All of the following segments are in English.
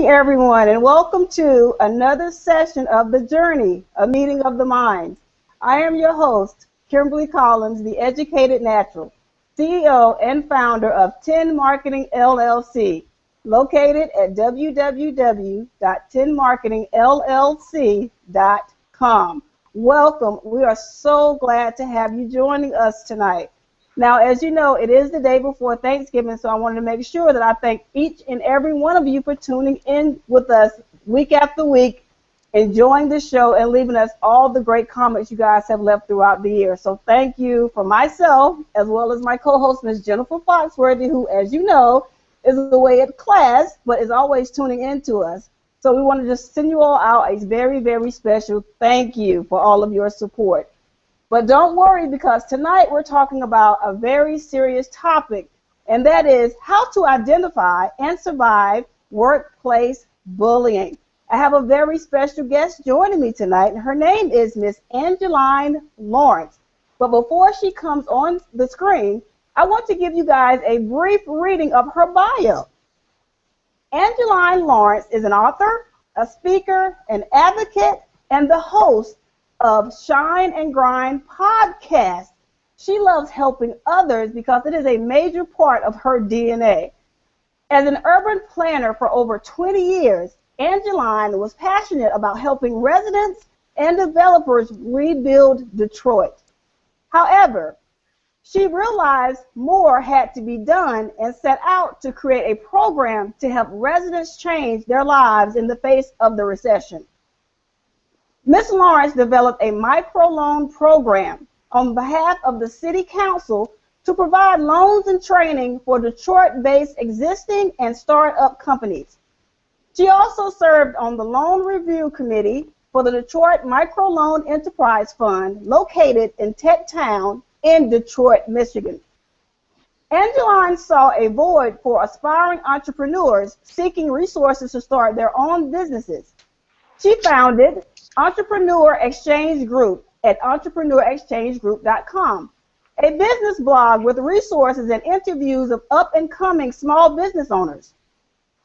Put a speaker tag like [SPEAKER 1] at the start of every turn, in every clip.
[SPEAKER 1] everyone, and welcome to another session of The Journey, a meeting of the minds. I am your host, Kimberly Collins, the Educated Natural, CEO and founder of 10 Marketing LLC, located at www.10marketingllc.com. Welcome. We are so glad to have you joining us tonight. Now, as you know, it is the day before Thanksgiving, so I wanted to make sure that I thank each and every one of you for tuning in with us week after week, enjoying the show, and leaving us all the great comments you guys have left throughout the year. So thank you for myself, as well as my co-host, Ms. Jennifer Foxworthy, who, as you know, is away at class, but is always tuning in to us. So we want to just send you all out a very, very special thank you for all of your support. But don't worry, because tonight we're talking about a very serious topic, and that is how to identify and survive workplace bullying. I have a very special guest joining me tonight, and her name is Miss Angeline Lawrence. But before she comes on the screen, I want to give you guys a brief reading of her bio. Angeline Lawrence is an author, a speaker, an advocate, and the host of Shine and Grind podcast. She loves helping others because it is a major part of her DNA. As an urban planner for over 20 years, Angeline was passionate about helping residents and developers rebuild Detroit. However, she realized more had to be done and set out to create a program to help residents change their lives in the face of the recession. Ms. Lawrence developed a microloan program on behalf of the City Council to provide loans and training for Detroit-based existing and start-up companies. She also served on the Loan Review Committee for the Detroit Microloan Enterprise Fund, located in Tech Town in Detroit, Michigan. Angeline saw a void for aspiring entrepreneurs seeking resources to start their own businesses. She founded Entrepreneur Exchange Group at entrepreneurexchangegroup.com, a business blog with resources and interviews of up-and-coming small business owners.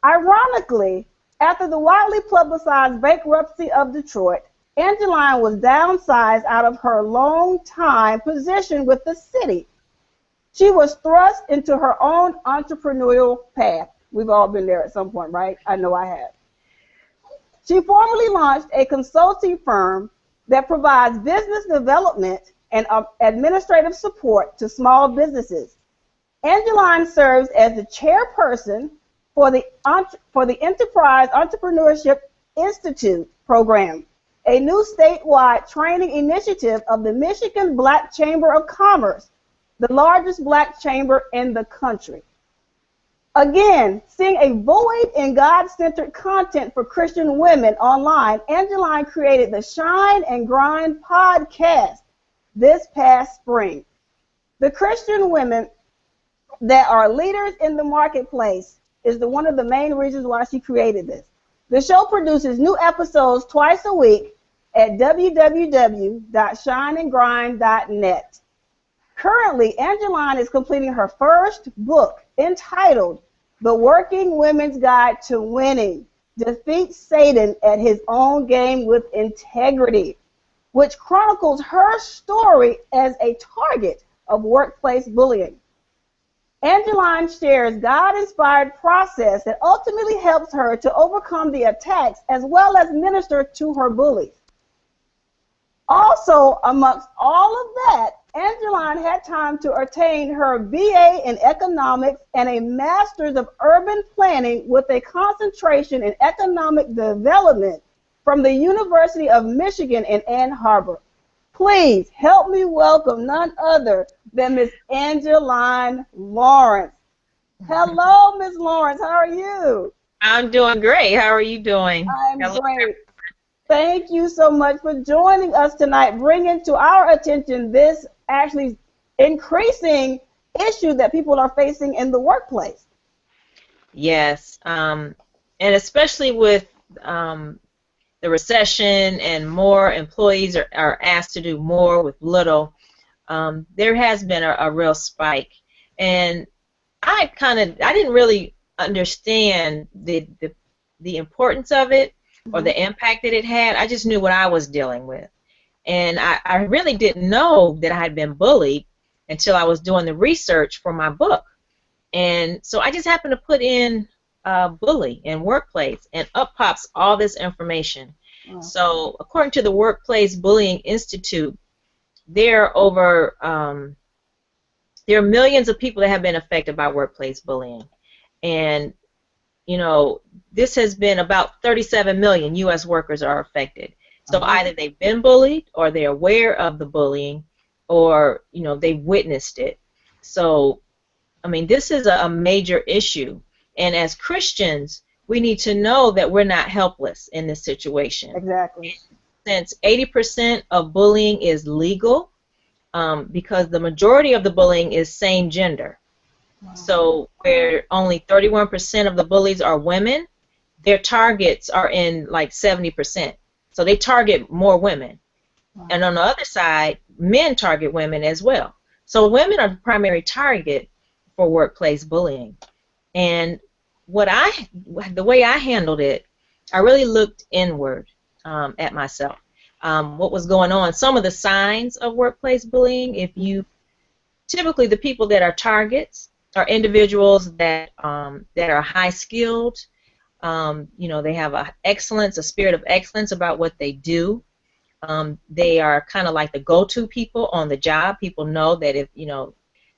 [SPEAKER 1] Ironically, after the widely publicized bankruptcy of Detroit, Angeline was downsized out of her long-time position with the city. She was thrust into her own entrepreneurial path. We've all been there at some point, right? I know I have. She formally launched a consulting firm that provides business development and administrative support to small businesses. Angeline serves as the chairperson for the Enterprise Entrepreneurship Institute program, a new statewide training initiative of the Michigan Black Chamber of Commerce, the largest black chamber in the country. Again, seeing a void in God-centered content for Christian women online, Angeline created the Shine and Grind podcast this past spring. The Christian women that are leaders in the marketplace is one of the main reasons why she created this. The show produces new episodes twice a week at www.shineandgrind.net. Currently, Angeline is completing her first book entitled The Working Women's Guide to Winning: Defeat Satan at His Own Game with Integrity, which chronicles her story as a target of workplace bullying. Angeline shares God-inspired process that ultimately helps her to overcome the attacks as well as minister to her bullies. Also, amongst all of that, Angeline had time to attain her BA in economics and a master's of urban planning with a concentration in economic development from the University of Michigan in Ann Arbor. Please help me welcome none other than Miss Angeline Lawrence. Hello, Miss Lawrence. How are you?
[SPEAKER 2] I'm doing great. How are you doing?
[SPEAKER 1] I'm great. Thank you so much for joining us tonight, bringing to our attention this actually increasing issue that people are facing in the workplace.
[SPEAKER 2] Yes, and especially with the recession and more employees are asked to do more with little, there has been a real spike. And I didn't really understand the the importance of it or
[SPEAKER 1] Mhm.
[SPEAKER 2] the impact that it had. I just knew what I was dealing with. And I really didn't know that I had been bullied until I was doing the research for my book. And so I just happened to put in bully in workplace, and up pops all this information.
[SPEAKER 1] Wow.
[SPEAKER 2] So according to the Workplace Bullying Institute, there are over there are millions of people that have been affected by workplace bullying. And you know, this has been about 37 million U.S. workers are affected. So
[SPEAKER 1] Uh-huh.
[SPEAKER 2] either they've been bullied, or they're aware of the bullying, or you know, they've witnessed it. So I mean, this is a major issue. And as Christians, we need to know that we're not helpless in this situation.
[SPEAKER 1] Exactly.
[SPEAKER 2] Since 80% of bullying is legal, because the majority of the bullying is same gender.
[SPEAKER 1] Wow.
[SPEAKER 2] So where only 31% of the bullies are women, their targets are in like 70%. So they target more women.
[SPEAKER 1] Wow.
[SPEAKER 2] And on the other side, men target women as well. So women are the primary target for workplace bullying. And the way I handled it, I really looked inward at myself. What was going on? Some of the signs of workplace bullying. Typically the people that are targets are individuals that are high skilled. You know, they have a spirit of excellence about what they do. They are kind of like the go-to people on the job. People know that if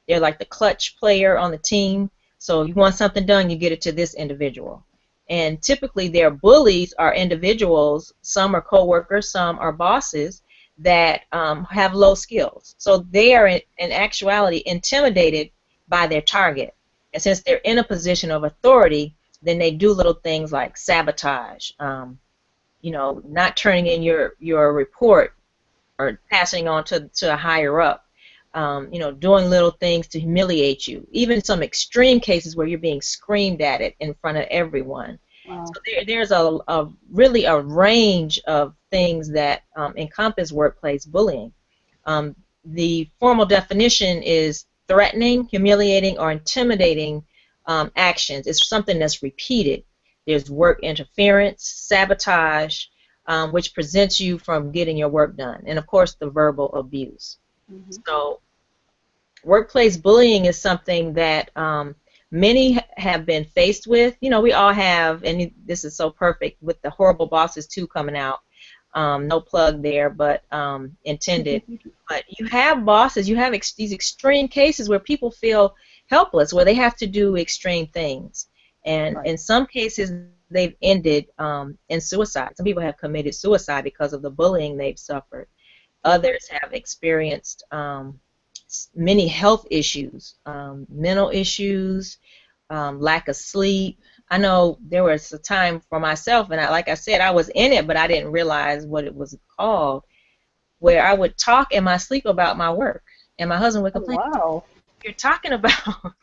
[SPEAKER 2] they're like the clutch player on the team. So if you want something done, you get it to this individual. And typically their bullies are individuals, some are co-workers, some are bosses that have low skills. So they are in actuality intimidated by their target. And since they're in a position of authority, then they do little things like sabotage, not turning in your report or passing on to a higher up. Doing little things to humiliate you. Even some extreme cases where you're being screamed at it in front of everyone.
[SPEAKER 1] Wow.
[SPEAKER 2] So there's really a range of things that encompass workplace bullying. The formal definition is threatening, humiliating, or intimidating actions. It's something that's repeated. There's work interference, sabotage, which prevents you from getting your work done, and of course the verbal abuse.
[SPEAKER 1] Mm-hmm.
[SPEAKER 2] So workplace bullying is something that many have been faced with. We all have, and this is so perfect with the Horrible Bosses 2 coming out. No plug there, but intended. But you have bosses, you have these extreme cases where people feel helpless, where they have to do extreme things. And
[SPEAKER 1] Right.
[SPEAKER 2] in some cases, they've ended in suicide. Some people have committed suicide because of the bullying they've suffered. Others have experienced many health issues, mental issues, lack of sleep. I know there was a time for myself, and like I said, I was in it, but I didn't realize what it was called, where I would talk in my sleep about my work, and my husband would
[SPEAKER 1] Oh,
[SPEAKER 2] complain,
[SPEAKER 1] wow.
[SPEAKER 2] "You're talking about,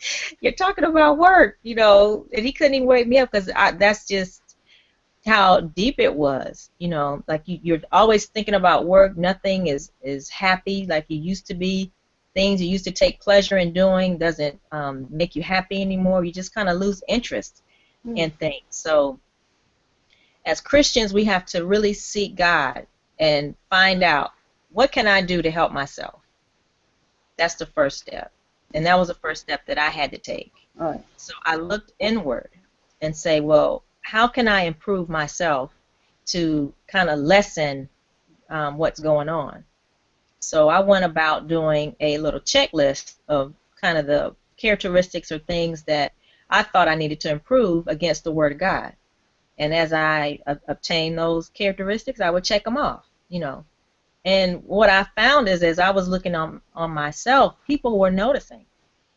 [SPEAKER 2] you're talking about work," and he couldn't even wake me up because that's just how deep it was. Like you're always thinking about work. Nothing is happy like you used to be. Things you used to take pleasure in doing doesn't make you happy anymore. You just kind of lose interest in things. So as Christians, we have to really seek God and find out, what can I do to help myself? That's the first step. And that was the first step that I had to take.
[SPEAKER 1] All right.
[SPEAKER 2] So I looked inward and say, well, how can I improve myself to kind of lessen what's going on? So I went about doing a little checklist of kind of the characteristics or things that I thought I needed to improve against the Word of God. And as I obtained those characteristics, I would check them off, And what I found is, as I was looking on myself, people were noticing.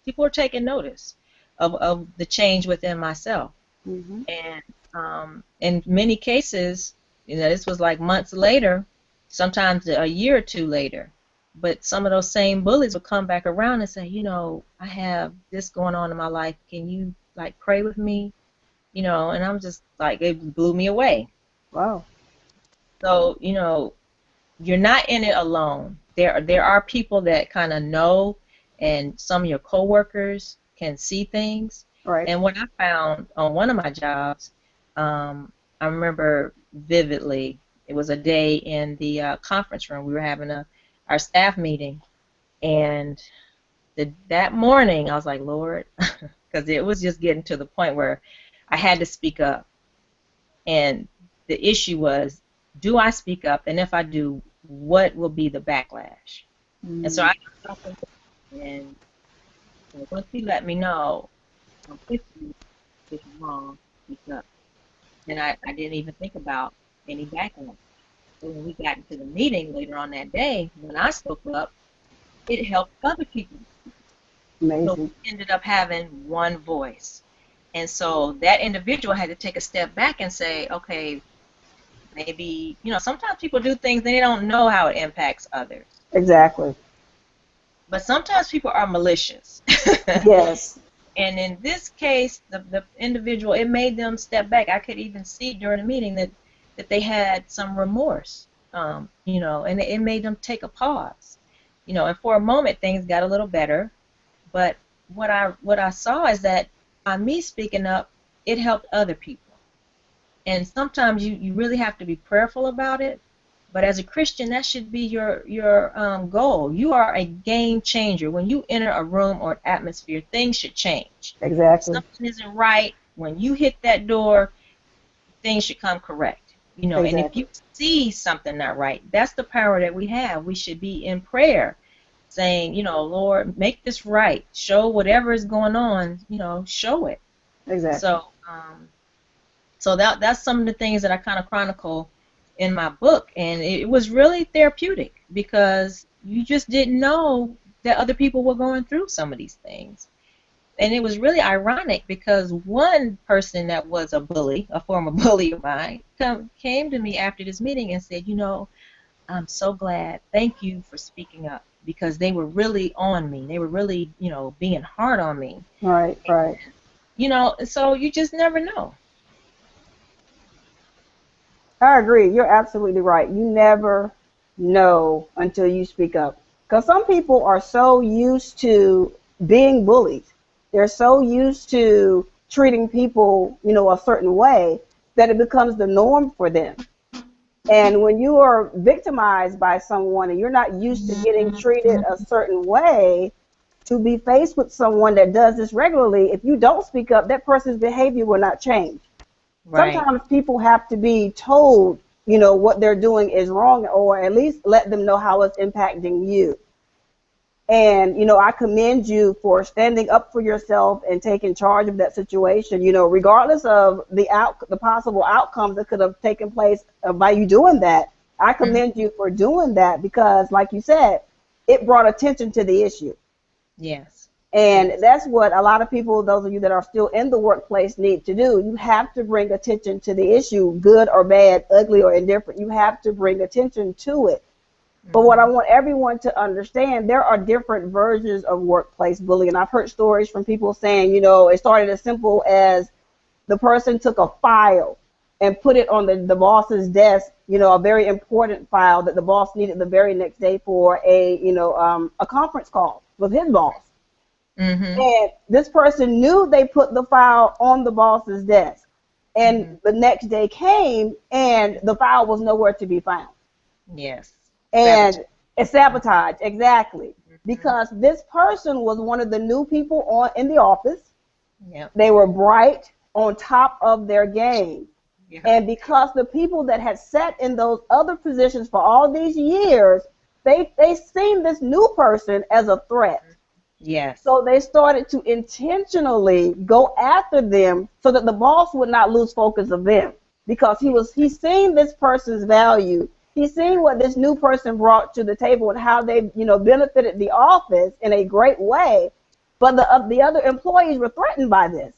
[SPEAKER 2] People were taking notice of the change within myself.
[SPEAKER 1] Mm-hmm.
[SPEAKER 2] And in many cases, this was like months later, sometimes a year or two later, but some of those same bullies would come back around and say, I have this going on in my life. Can you pray with me? And I'm just like, it blew me away.
[SPEAKER 1] Wow.
[SPEAKER 2] So, you're not in it alone. There are people that kind of know, and some of your coworkers can see things.
[SPEAKER 1] Right.
[SPEAKER 2] And what I found on one of my jobs, I remember vividly, it was a day in the conference room. We were having our staff meeting, and that morning I was like, Lord, because it was just getting to the point where I had to speak up. And the issue was, do I speak up? And if I do, what will be the backlash? And so I and once he let me know, I'm 50, this is wrong, speak up. And I didn't even think about any backlash. So when we got into the meeting later on that day, when I spoke up, it helped other people.
[SPEAKER 1] Amazing.
[SPEAKER 2] So we ended up having one voice. And so that individual had to take a step back and say, okay, maybe, sometimes people do things and they don't know how it impacts others.
[SPEAKER 1] Exactly.
[SPEAKER 2] But sometimes people are malicious.
[SPEAKER 1] Yes.
[SPEAKER 2] And in this case, the individual, it made them step back. I could even see during the meeting that they had some remorse, and it made them take a pause. And for a moment things got a little better. But what I saw is that by me speaking up, it helped other people. And sometimes you really have to be prayerful about it. But as a Christian, that should be your goal. You are a game changer. When you enter a room or an atmosphere, things should change.
[SPEAKER 1] Exactly.
[SPEAKER 2] Something isn't right. When you hit that door, things should come correct.
[SPEAKER 1] Exactly.
[SPEAKER 2] And if you see something not right, that's the power that we have. We should be in prayer, saying, Lord, make this right. Show whatever is going on. Show it.
[SPEAKER 1] Exactly.
[SPEAKER 2] So that's some of the things that I kind of chronicle in my book, and it was really therapeutic because you just didn't know that other people were going through some of these things. And it was really ironic because one person that was a bully, a former bully of mine, came to me after this meeting and said, I'm so glad. Thank you for speaking up, because they were really on me. They were really, being hard on me.
[SPEAKER 1] Right.
[SPEAKER 2] So you just never know.
[SPEAKER 1] I agree. You're absolutely right. You never know until you speak up. Because some people are so used to being bullied. They're so used to treating people, a certain way that it becomes the norm for them. And when you are victimized by someone and you're not used to getting treated a certain way, to be faced with someone that does this regularly, if you don't speak up, that person's behavior will not change.
[SPEAKER 2] Right.
[SPEAKER 1] Sometimes people have to be told, what they're doing is wrong, or at least let them know how it's impacting you. And, I commend you for standing up for yourself and taking charge of that situation, regardless of the possible outcomes that could have taken place by you doing that. I commend you for doing that because, like you said, it brought attention to the issue.
[SPEAKER 2] Yes.
[SPEAKER 1] And that's what a lot of people, those of you that are still in the workplace, need to do. You have to bring attention to the issue, good or bad, ugly or indifferent. You have to bring attention to it. But what I want everyone to understand, there are different versions of workplace bullying. I've heard stories from people saying, it started as simple as the person took a file and put it on the boss's desk, a very important file that the boss needed the very next day for a conference call with his boss. And this person knew they put the file on the boss's desk. And the next day came and the file was nowhere to be found.
[SPEAKER 2] Yes.
[SPEAKER 1] And it's sabotage, exactly. Because this person was one of the new people in the office.
[SPEAKER 2] Yep.
[SPEAKER 1] They were bright, on top of their game.
[SPEAKER 2] Yeah.
[SPEAKER 1] And because the people that had sat in those other positions for all these years, they seen this new person as a threat.
[SPEAKER 2] Yes.
[SPEAKER 1] So they started to intentionally go after them so that the boss would not lose focus of them, because he's seen this person's value. He's seen what this new person brought to the table and how they, benefited the office in a great way. But the other employees were threatened by this.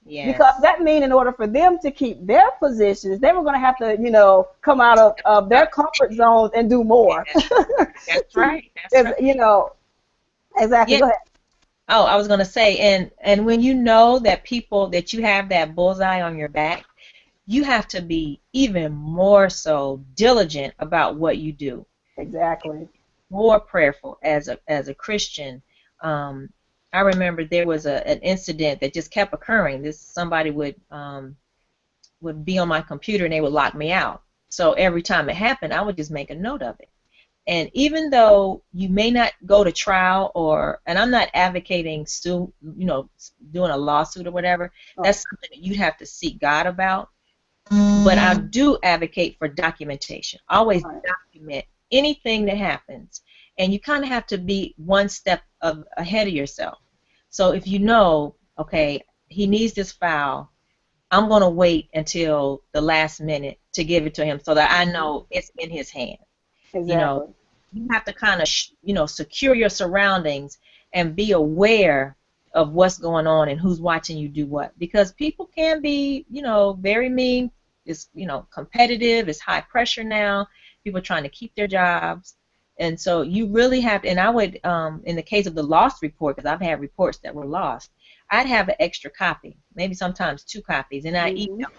[SPEAKER 2] Yes.
[SPEAKER 1] Because that means in order for them to keep their positions, they were going to have to, come out of their comfort zones and do more.
[SPEAKER 2] That's right. That's right.
[SPEAKER 1] Exactly.
[SPEAKER 2] Yeah.
[SPEAKER 1] Go ahead.
[SPEAKER 2] Oh, I was going to say, and when you know that that you have that bullseye on your back, you have to be even more so diligent about what you do.
[SPEAKER 1] Exactly.
[SPEAKER 2] More prayerful as a Christian. I remember there was an incident that just kept occurring. Somebody would would be on my computer and they would lock me out. So every time it happened, I would just make a note of it. And even though you may not go to trial, and I'm not advocating doing a lawsuit or whatever, that's something that you'd have to seek God about. But I do advocate for documentation. Always document anything that happens. And you kind of have to be one step ahead of yourself. So if you know, okay, he needs this file, I'm going to wait until the last minute to give it to him so that I know it's in his hand.
[SPEAKER 1] Exactly.
[SPEAKER 2] You have to kind of, secure your surroundings and be aware of what's going on and who's watching you do what. Because people can be, very mean. It's, competitive. It's high pressure now. People are trying to keep their jobs. And so you really have to, and I would, in the case of the lost report, because I've had reports that were lost, I'd have an extra copy, maybe sometimes 2 copies, and I email.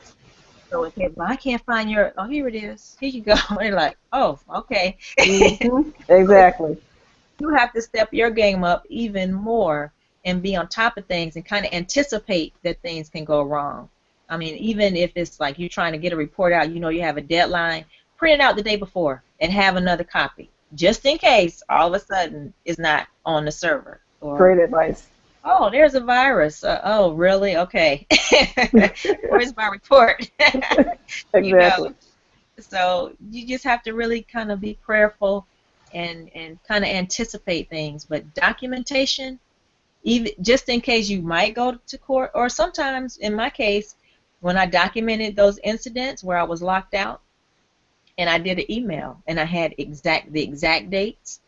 [SPEAKER 2] So if I can't find here it is. Here you go. And they're like, oh, okay.
[SPEAKER 1] Exactly.
[SPEAKER 2] You have to step your game up even more and be on top of things and kind of anticipate that things can go wrong. I mean, even if it's like you're trying to get a report out, you have a deadline, print it out the day before and have another copy, just in case all of a sudden it's not on the server.
[SPEAKER 1] Great advice.
[SPEAKER 2] Oh, there's a virus. Oh, really? Okay. Where's my report?
[SPEAKER 1] Exactly.
[SPEAKER 2] So you just have to really kind of be prayerful and kind of anticipate things. But documentation, even just in case you might go to court, or sometimes, in my case, when I documented those incidents where I was locked out, and I did an email, and I had the exact dates.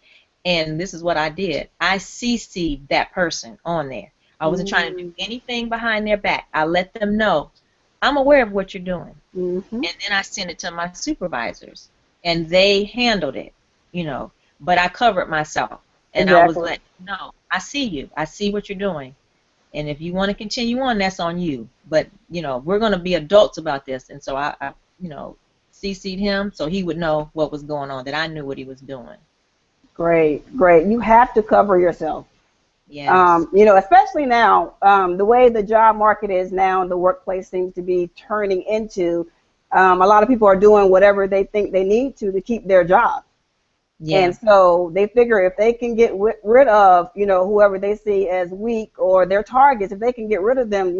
[SPEAKER 2] And this is what I did. I CC'd that person on there. I wasn't trying to do anything behind their back. I let them know, I'm aware of what you're doing. And then I sent it to my supervisors. And they handled it, But I covered myself. And I was letting them know, I see you. I see what you're doing. And if you want to continue on, that's on you. But, we're going to be adults about this. And so I CC'd him so he would know what was going on, that I knew what he was doing.
[SPEAKER 1] Great. You have to cover yourself.
[SPEAKER 2] Yes.
[SPEAKER 1] Especially now, the way the job market is now, the workplace seems to be turning into, a lot of people are doing whatever they think they need to keep their job. Yeah. And so they figure if they can get rid of, whoever they see as weak or their targets, if they can get rid of them,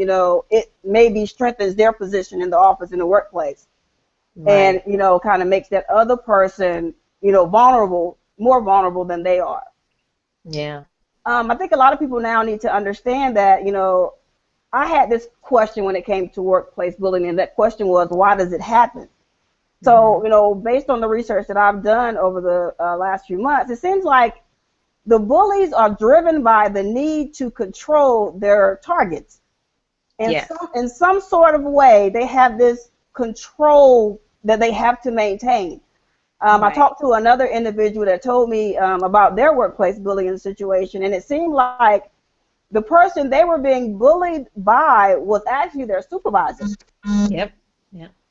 [SPEAKER 1] it maybe strengthens their position in the office, in the workplace. Right. And, kind of makes that other person, vulnerable, more vulnerable than they are.
[SPEAKER 2] Yeah.
[SPEAKER 1] I think a lot of people now need to understand that, I had this question when it came to workplace bullying, and that question was, why does it happen? So, based on the research that I've done over the last few months, it seems like the bullies are driven by the need to control their targets. And in some sort of way, they have this control that they have to maintain. I talked to another individual that told me about their workplace bullying situation, and it seemed like the person they were being bullied by was actually their supervisor.
[SPEAKER 2] Yep.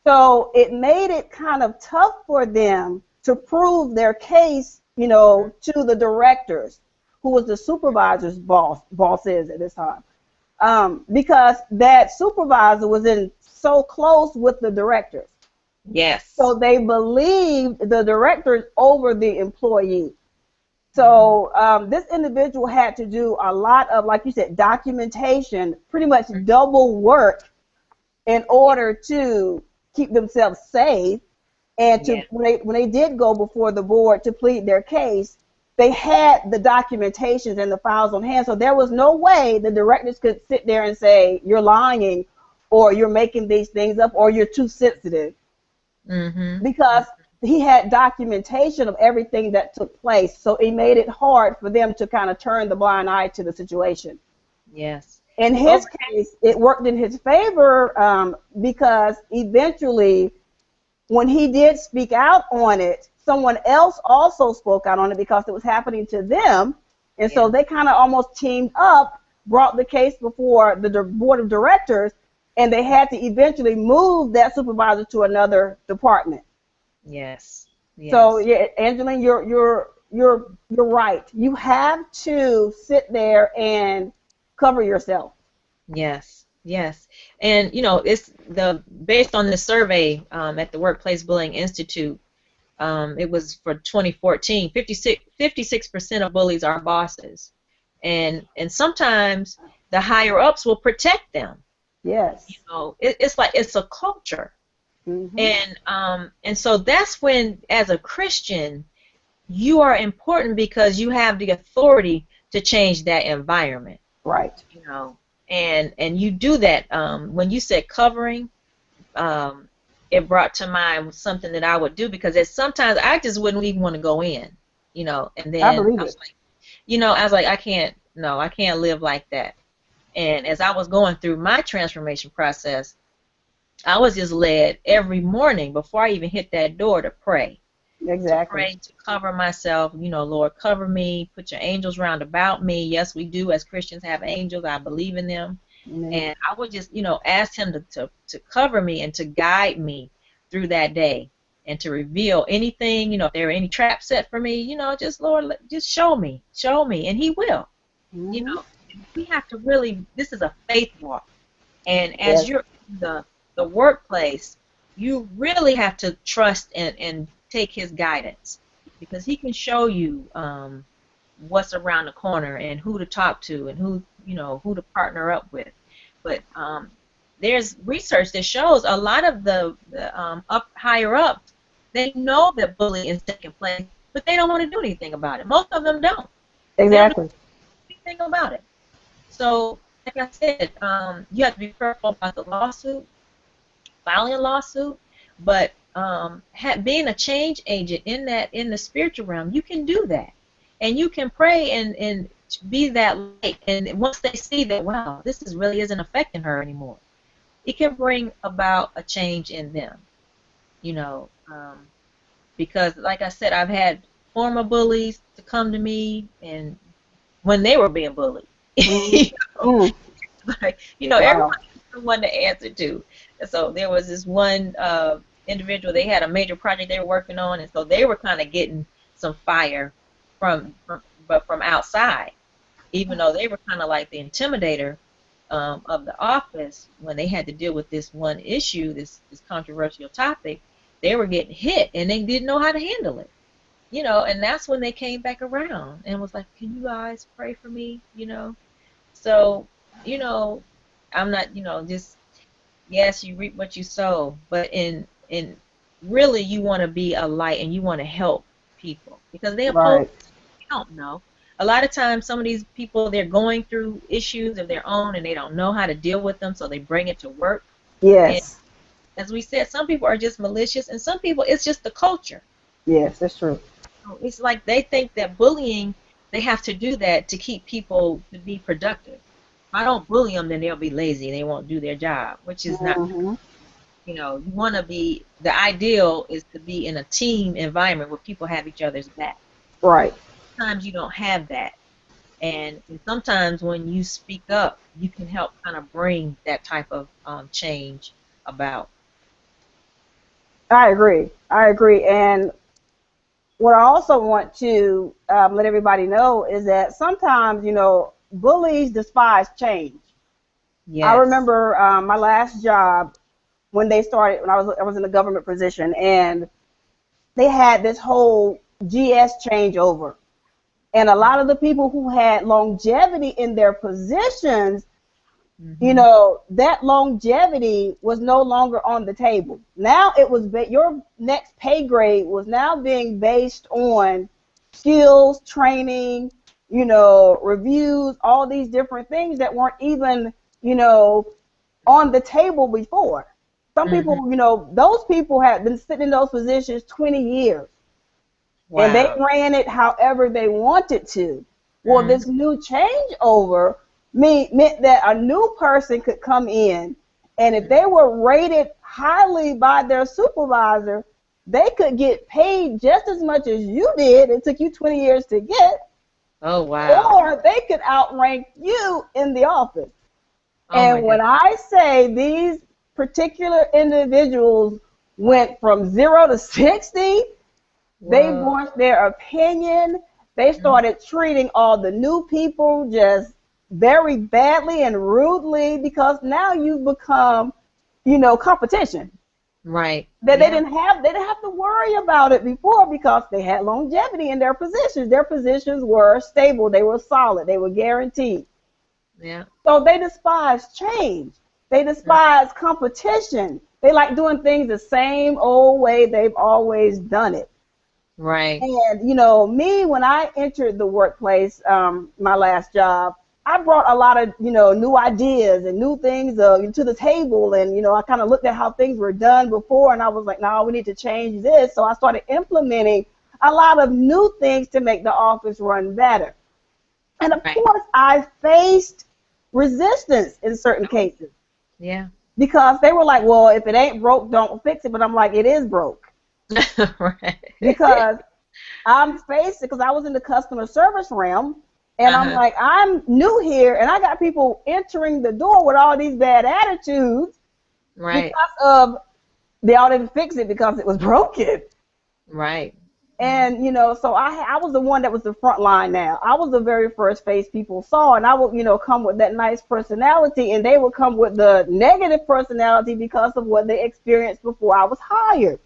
[SPEAKER 1] So it made it kind of tough for them to prove their case, to the directors, who was the supervisor's bosses at this time, because that supervisor was in so close with the directors.
[SPEAKER 2] Yes.
[SPEAKER 1] So they believed the directors over the employee. So this individual had to do a lot of, like you said, documentation, pretty much double work in order to keep themselves safe. And to when they did go before the board to plead their case, they had the documentations and the files on hand. So there was no way the directors could sit there and say, you're lying, or you're making these things up, or you're too sensitive. Because he had documentation of everything that took place, so it made it hard for them to kind of turn the blind eye to the situation.
[SPEAKER 2] Yes.
[SPEAKER 1] In his case, it worked in his favor because eventually, when he did speak out on it, someone else also spoke out on it because it was happening to them, and so they kind of almost teamed up, brought the case before the board of directors, and they had to eventually move that supervisor to another department.
[SPEAKER 2] Yes.
[SPEAKER 1] So Angeline, you're right. You have to sit there and cover yourself.
[SPEAKER 2] Yes. Yes, and it's based on the survey at the Workplace Bullying Institute. It was for 2014. 56% of bullies are bosses, and sometimes the higher ups will protect them.
[SPEAKER 1] Yes.
[SPEAKER 2] It's like it's a culture,
[SPEAKER 1] Mhm.
[SPEAKER 2] and so that's when, as a Christian, you are important because you have the authority to change that environment.
[SPEAKER 1] Right.
[SPEAKER 2] you know, and you do that. When you said covering, um, it brought to mind something that I would do because sometimes I just wouldn't even want to go in, and
[SPEAKER 1] I
[SPEAKER 2] then
[SPEAKER 1] believe
[SPEAKER 2] I
[SPEAKER 1] it.
[SPEAKER 2] was like, I was like, I can't, no, I can't live like that. And as I was going through my transformation process, I was just led every morning before I even hit that door to pray. To
[SPEAKER 1] Exactly.
[SPEAKER 2] pray, to cover myself, Lord, cover me, put your angels round about me. Yes, we do as Christians have angels. I believe in them.
[SPEAKER 1] Amen.
[SPEAKER 2] And I would just, ask him to cover me and to guide me through that day and to reveal anything, if there are any traps set for me, just Lord, just show me, and he will. You
[SPEAKER 1] Mhm.
[SPEAKER 2] know, we have to really, this is a faith walk. And as
[SPEAKER 1] Yes.
[SPEAKER 2] you're in the workplace, you really have to trust and take his guidance because he can show you what's around the corner and who to talk to and who to partner up with. But there's research that shows a lot of the up higher ups, they know that bullying is taking place, but they don't want to do anything about it. Most of them don't. They don't do
[SPEAKER 1] Exactly.
[SPEAKER 2] anything about it. So, like I said, you have to be careful about the lawsuit, filing a lawsuit, but being a change agent in the spiritual realm, you can do that, and you can pray and be that light. And once they see that, wow, this really isn't affecting her anymore, it can bring about a change in them. You know, because like I said, I've had former bullies to come to me, and when they were being bullied.
[SPEAKER 1] Mhm. Mm.
[SPEAKER 2] Like,
[SPEAKER 1] Wow.
[SPEAKER 2] everyone needs someone to answer to. And so there was this one individual, they had a major project they were working on, and so they were kind of getting some fire but from outside, even though they were kind of like the intimidator of the office when they had to deal with this one issue, this controversial topic. They were getting hit, and they didn't know how to handle it. And that's when they came back around and was like, "Can you guys pray for me?" So, you know, I'm not, just yes, you reap what you sow, but in really you want to be a light and you want to help people because they oppose
[SPEAKER 1] Right.
[SPEAKER 2] you don't know. A lot of times some of these people they're going through issues of their own and they don't know how to deal with them, so they bring it to work. And
[SPEAKER 1] Yes.
[SPEAKER 2] as we said, some people are just malicious and some people it's just the culture.
[SPEAKER 1] Yes, that's true.
[SPEAKER 2] So it's like they think that bullying, they have to do that to keep people to be productive. If I don't bully them, then they'll be lazy and they won't do their job, which is not true.
[SPEAKER 1] Mhm.
[SPEAKER 2] You want to be, the ideal is to be in a team environment where people have each other's back.
[SPEAKER 1] Right.
[SPEAKER 2] Sometimes you don't have that. And sometimes when you speak up, you can help kind of bring that type of change about.
[SPEAKER 1] I agree. I agree. And what I also want to let everybody know is that sometimes, bullies despise change. I
[SPEAKER 2] Yes.
[SPEAKER 1] remember my last job when they started when I was in a government position, and they had this whole GS changeover, and a lot of the people who had longevity in their positions,
[SPEAKER 2] Mm-hmm.
[SPEAKER 1] that longevity was no longer on the table. Now it was your next pay grade was now being based on skills, training, reviews, all these different things that weren't even, on the table before. Some
[SPEAKER 2] Mm-hmm.
[SPEAKER 1] people, those people had been sitting in those positions 20 years and they
[SPEAKER 2] Wow.
[SPEAKER 1] ran it however they wanted to. Well,
[SPEAKER 2] Mm-hmm.
[SPEAKER 1] this new changeover meant that a new person could come in, and if they were rated highly by their supervisor, they could get paid just as much as you did. It took you 20 years to get,
[SPEAKER 2] Oh, wow.
[SPEAKER 1] or they could outrank you in the office.
[SPEAKER 2] Oh, my
[SPEAKER 1] And
[SPEAKER 2] God.
[SPEAKER 1] when I say these particular individuals went from 0 to 60, they
[SPEAKER 2] Whoa.
[SPEAKER 1] voiced their opinion. They
[SPEAKER 2] Mm-hmm.
[SPEAKER 1] started treating all the new people just, very badly and rudely because now you've become, competition.
[SPEAKER 2] Right.
[SPEAKER 1] That
[SPEAKER 2] Yeah.
[SPEAKER 1] they didn't have to worry about it before because they had longevity in their positions. Their positions were stable, they were solid, they were guaranteed.
[SPEAKER 2] Yeah.
[SPEAKER 1] So they despise change. They despise competition. They like doing things the same old way they've always done it.
[SPEAKER 2] Right.
[SPEAKER 1] And, me, when I entered the workplace, my last job, I brought a lot of, new ideas and new things to the table. And, I kind of looked at how things were done before, and I was like, no, we need to change this. So I started implementing a lot of new things to make the office run better. And, of
[SPEAKER 2] Right.
[SPEAKER 1] course, I faced resistance in certain cases
[SPEAKER 2] Yeah.
[SPEAKER 1] because they were like, well, if it ain't broke, don't fix it. But I'm like, it is broke.
[SPEAKER 2] Right.
[SPEAKER 1] Because I'm faced because I was in the customer service realm, and I'm
[SPEAKER 2] Uh-huh.
[SPEAKER 1] like, I'm new here, and I got people entering the door with all these bad attitudes
[SPEAKER 2] Right.
[SPEAKER 1] because of they all didn't fix it because it was broken.
[SPEAKER 2] Right.
[SPEAKER 1] And so I was the one that was the front line. Now I was the very first face people saw, and I would come with that nice personality, and they would come with the negative personality because of what they experienced before I was hired.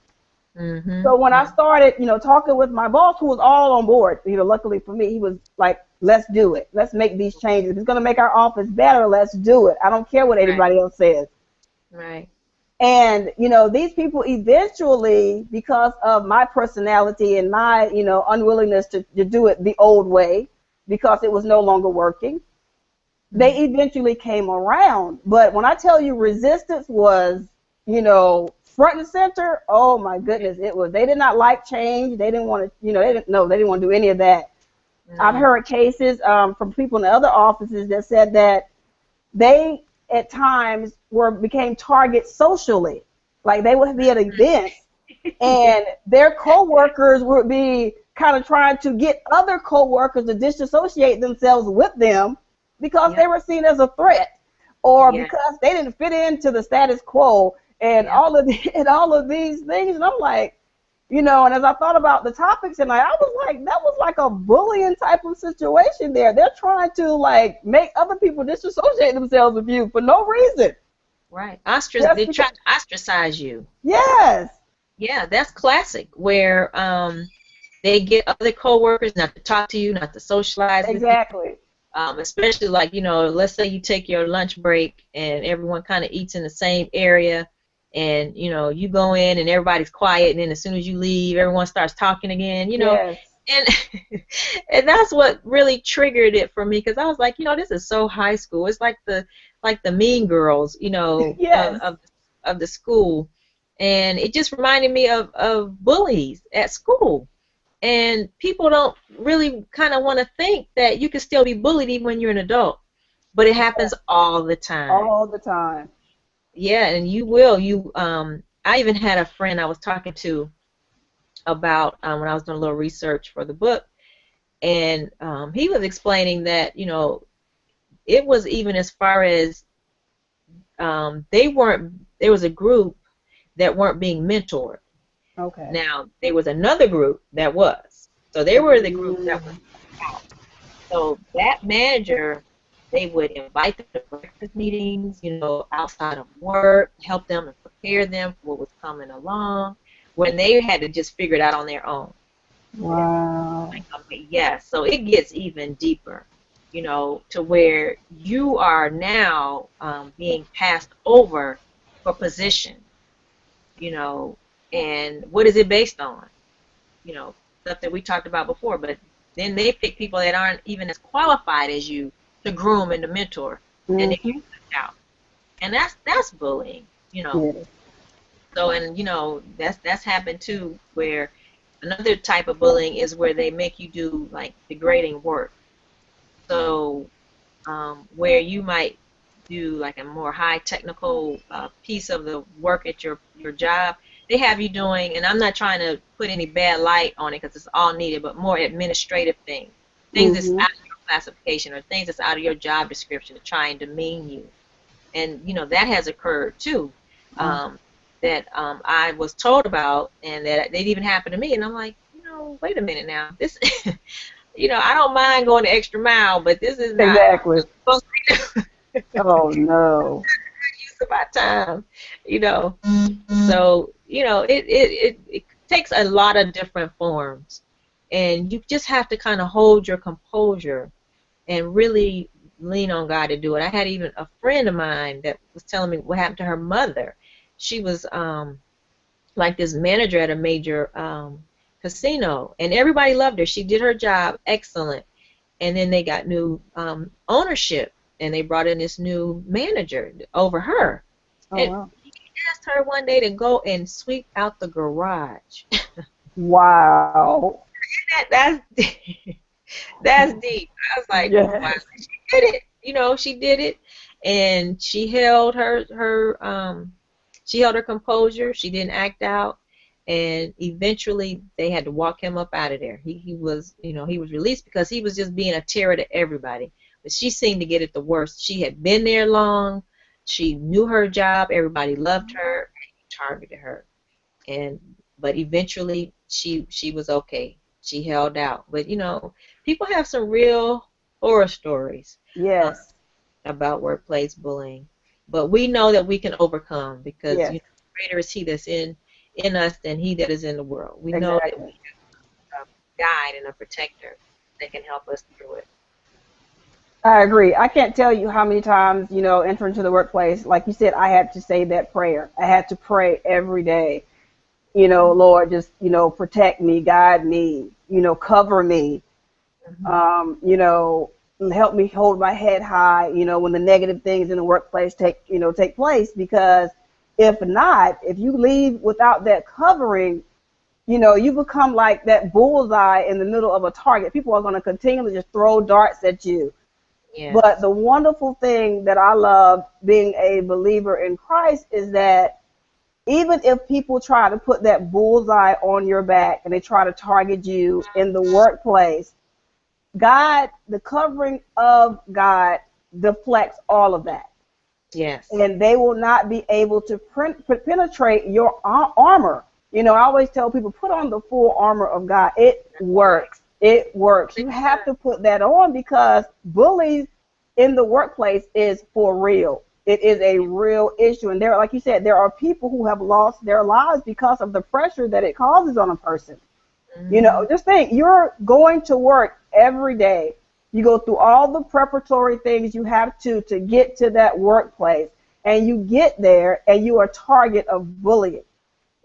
[SPEAKER 2] Mm-hmm.
[SPEAKER 1] So when I started, talking with my boss, who was all on board, luckily for me, he was like, let's do it. Let's make these changes. If it's going to make our office better, let's do it. I don't care what
[SPEAKER 2] Right.
[SPEAKER 1] anybody else says.
[SPEAKER 2] Right.
[SPEAKER 1] And, these people eventually, because of my personality and my, unwillingness to do it the old way, because it was no longer working, they eventually came around. But when I tell you resistance was, front and center, oh my goodness, it was. They did not like change. They didn't want to, they didn't want to do any of that. I've
[SPEAKER 2] No.
[SPEAKER 1] heard cases from people in the other offices that said that they at times became targets socially. Like they would be at events and their coworkers would be kind of trying to get other coworkers to disassociate themselves with them because
[SPEAKER 2] Yep.
[SPEAKER 1] they were seen as a threat or
[SPEAKER 2] Yeah.
[SPEAKER 1] because they didn't fit into the status quo and
[SPEAKER 2] Yep.
[SPEAKER 1] all of these things. And I'm like, and as I thought about the topics and I was like, that was like a bullying type of situation there. They're trying to like make other people disassociate themselves with you for no reason.
[SPEAKER 2] Right.
[SPEAKER 1] Just
[SPEAKER 2] They try
[SPEAKER 1] because,
[SPEAKER 2] to ostracize you.
[SPEAKER 1] yes,
[SPEAKER 2] Yeah, that's classic. Where they get other coworkers not to talk to you, not to socialize with you.
[SPEAKER 1] exactly.
[SPEAKER 2] Especially like, let's say you take your lunch break and everyone kind of eats in the same area and, you go in and everybody's quiet and then as soon as you leave, everyone starts talking again.
[SPEAKER 1] Yes.
[SPEAKER 2] And and that's what really triggered it for me because I was like, this is so high school. It's like the Mean Girls,
[SPEAKER 1] Yes.
[SPEAKER 2] of the school. And it just reminded me of bullies at school. And people don't really kind of want to think that you can still be bullied even when you're an adult. But it happens all the time.
[SPEAKER 1] All the time.
[SPEAKER 2] Yeah, and you will. I even had a friend I was talking to about when I was doing a little research for the book, and he was explaining that it was even as far as they weren't. There was a group that weren't being mentored.
[SPEAKER 1] Okay.
[SPEAKER 2] Now there was another group that was. So they were the group that was out. So that manager, they would invite them to breakfast meetings, outside of work, help them and prepare them for what was coming along, when they had to just figure it out on their own.
[SPEAKER 1] Wow.
[SPEAKER 2] Like, okay, yes, so it gets even deeper, to where you are now being passed over for position, and what is it based on? Stuff that we talked about before, but then they pick people that aren't even as qualified as you to groom and to mentor, and then you
[SPEAKER 1] Mm-hmm.
[SPEAKER 2] put out. And that's bullying.
[SPEAKER 1] Yes.
[SPEAKER 2] So, and that's happened too, where another type of bullying is where they make you do like degrading work. So, where you might do like a more high technical piece of the work at your job, they have you doing, and I'm not trying to put any bad light on it because it's all needed, but more administrative things that's
[SPEAKER 1] Mm-hmm.
[SPEAKER 2] out of your classification or things that's out of your job description to try and demean you. And that has occurred too.
[SPEAKER 1] Oh.
[SPEAKER 2] That I was told about, and that it even happened to me, and I'm like, wait a minute now, this I don't mind going the extra mile, but this is not
[SPEAKER 1] Exactly.
[SPEAKER 2] supposed to be
[SPEAKER 1] Oh no.
[SPEAKER 2] use of my time, you know. So, it takes a lot of different forms. And you just have to kind of hold your composure and really lean on God to do it. I had even a friend of mine that was telling me what happened to her mother. She was like this manager at a major casino, and everybody loved her. She did her job excellent. And then they got new ownership, and they brought in this new manager over her.
[SPEAKER 1] Oh
[SPEAKER 2] And
[SPEAKER 1] wow.
[SPEAKER 2] he asked her one day to go and sweep out the garage.
[SPEAKER 1] Wow.
[SPEAKER 2] That's that's deep. I was like, wow,
[SPEAKER 1] Yes.
[SPEAKER 2] she did it. She did it, and she held her composure. She didn't act out, and eventually they had to walk him up out of there. He was he was released because he was just being a terror to everybody. But she seemed to get it the worst. She had been there long. She knew her job. Everybody loved her. And he targeted her, but eventually she was okay. She held out. But people have some real horror stories uh,
[SPEAKER 1] Yes.
[SPEAKER 2] about workplace bullying. But we know that we can overcome because
[SPEAKER 1] Yes.
[SPEAKER 2] greater is He that's in us than he that is in the world. We know that we
[SPEAKER 1] Exactly.
[SPEAKER 2] have a guide and a protector that can help us through it.
[SPEAKER 1] I agree. I can't tell you how many times, entering into the workplace, like you said, I had to say that prayer. I had to pray every day. Lord, just, protect me, guide me, cover me,
[SPEAKER 2] Mm-hmm.
[SPEAKER 1] help me hold my head high, when the negative things in the workplace take place, because if you leave without that covering, you become like that bullseye in the middle of a target. People are going to continually just throw darts at you. But
[SPEAKER 2] Yes.
[SPEAKER 1] the wonderful thing that I love being a believer in Christ is that even if people try to put that bullseye on your back and they try to target you in the workplace, God, the covering of God deflects all of that.
[SPEAKER 2] Yes.
[SPEAKER 1] And they will not be able to penetrate your armor. I always tell people, put on the full armor of God. It works. It works. You have to put that on because bullies in the workplace is for real. It is a real issue. And there, like you said, there are people who have lost their lives because of the pressure that it causes on a person.
[SPEAKER 2] Mm-hmm.
[SPEAKER 1] Just think, you're going to work every day. You go through all the preparatory things you have to get to that workplace, and you get there and you are target of bullying.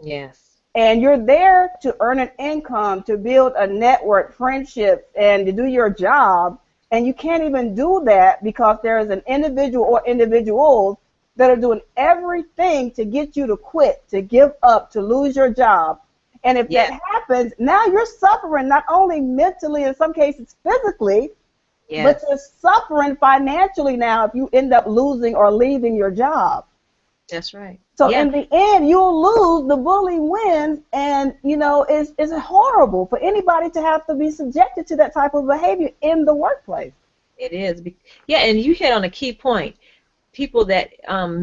[SPEAKER 2] Yes.
[SPEAKER 1] And you're there to earn an income, to build a network, friendships, and to do your job. And you can't even do that because there is an individual or individuals that are doing everything to get you to quit, to give up, to lose your job. And if that
[SPEAKER 2] Yes.
[SPEAKER 1] happens, now you're suffering not only mentally, in some cases physically, but you're
[SPEAKER 2] Yes.
[SPEAKER 1] suffering financially now if you end up losing or leaving your job.
[SPEAKER 2] That's right.
[SPEAKER 1] So
[SPEAKER 2] Yeah.
[SPEAKER 1] in the end, you'll lose, the bully wins, and it's horrible for anybody to have to be subjected to that type of behavior in the workplace.
[SPEAKER 2] It is. Yeah, and you hit on a key point. People that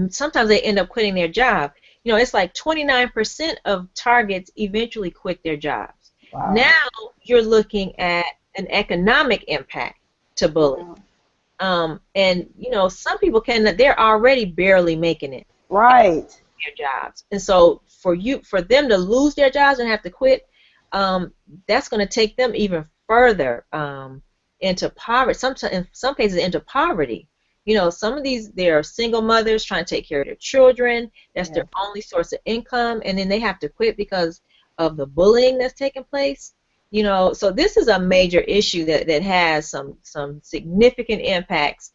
[SPEAKER 2] sometimes they end up quitting their job. It's like 29% of targets eventually quit their jobs.
[SPEAKER 1] Wow.
[SPEAKER 2] Now you're looking at an economic impact to bullying.
[SPEAKER 1] Wow.
[SPEAKER 2] And some people they're already barely making it at
[SPEAKER 1] Right.
[SPEAKER 2] their jobs. And so for them to lose their jobs and have to quit, that's going to take them even further into poverty. In some cases into poverty. Some of these, they're single mothers trying to take care of their children. That's
[SPEAKER 1] Yes.
[SPEAKER 2] their only source of income, and then they have to quit because of the bullying that's taking place. So this is a major issue that has some significant impacts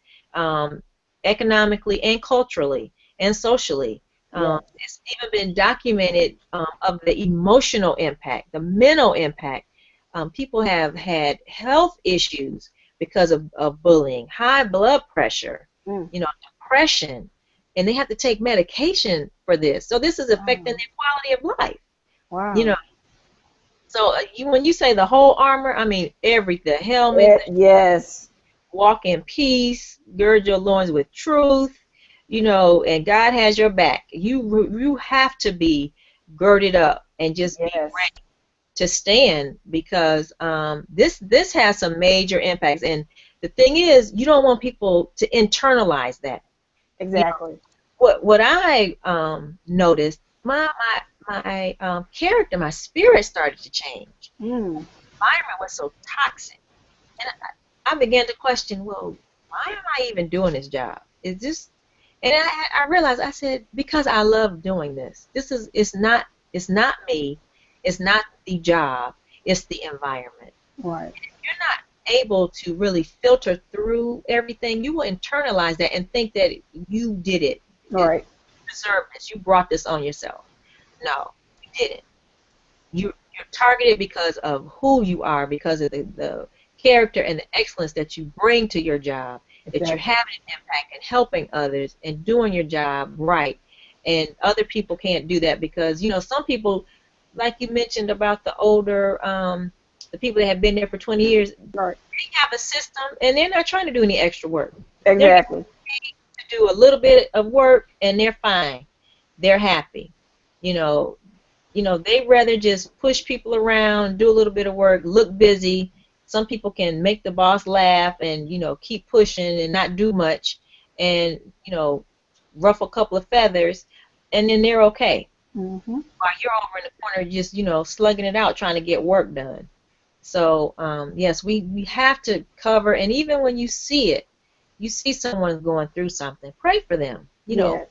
[SPEAKER 2] economically and culturally and socially.
[SPEAKER 1] Yes.
[SPEAKER 2] It's even been documented of the emotional impact, the mental impact. People have had health issues because of bullying, high blood pressure,
[SPEAKER 1] Mm.
[SPEAKER 2] depression, and they have to take medication for this. So this is affecting
[SPEAKER 1] Wow.
[SPEAKER 2] their quality of life. You know,
[SPEAKER 1] Wow.
[SPEAKER 2] so when you say the whole armor, I mean the helmet,
[SPEAKER 1] Yes.
[SPEAKER 2] walk in peace, gird your loins with truth, and God has your back. You have to be girded up and just be
[SPEAKER 1] Yes.
[SPEAKER 2] ready. to stand, because this has some major impacts. And the thing is, you don't want people to internalize that.
[SPEAKER 1] Exactly.
[SPEAKER 2] What I noticed, my character, my spirit started to change.
[SPEAKER 1] Mm.
[SPEAKER 2] Environment was so toxic, and I began to question, well, why am I even doing this job? Is this? And I realized, I said, because I love doing this. It's not me, it's not the job, it's the environment.
[SPEAKER 1] Right.
[SPEAKER 2] If you're not able to really filter through everything, you will internalize that and think that you did it.
[SPEAKER 1] Right.
[SPEAKER 2] You deserve this. You brought this on yourself. No, you didn't. You're targeted because of who you are, because of the character and the excellence that you bring to your job, that you're having an impact and helping others and doing your job right. And other people can't do that because, some people, like you mentioned about the older, the people that have been there for 20 years,
[SPEAKER 1] Right.
[SPEAKER 2] they have a system and they're not trying to do any extra work.
[SPEAKER 1] Exactly.
[SPEAKER 2] They're to do a little bit of work and they're fine. They're happy. They rather just push people around, do a little bit of work, look busy. Some people can make the boss laugh and, keep pushing and not do much and, ruffle a couple of feathers, and then they're okay.
[SPEAKER 1] Mm-hmm.
[SPEAKER 2] While you're over in the corner just, slugging it out, trying to get work done. So, yes, we have to cover, and even when you see it, you see someone going through something, pray for them.
[SPEAKER 1] Yes.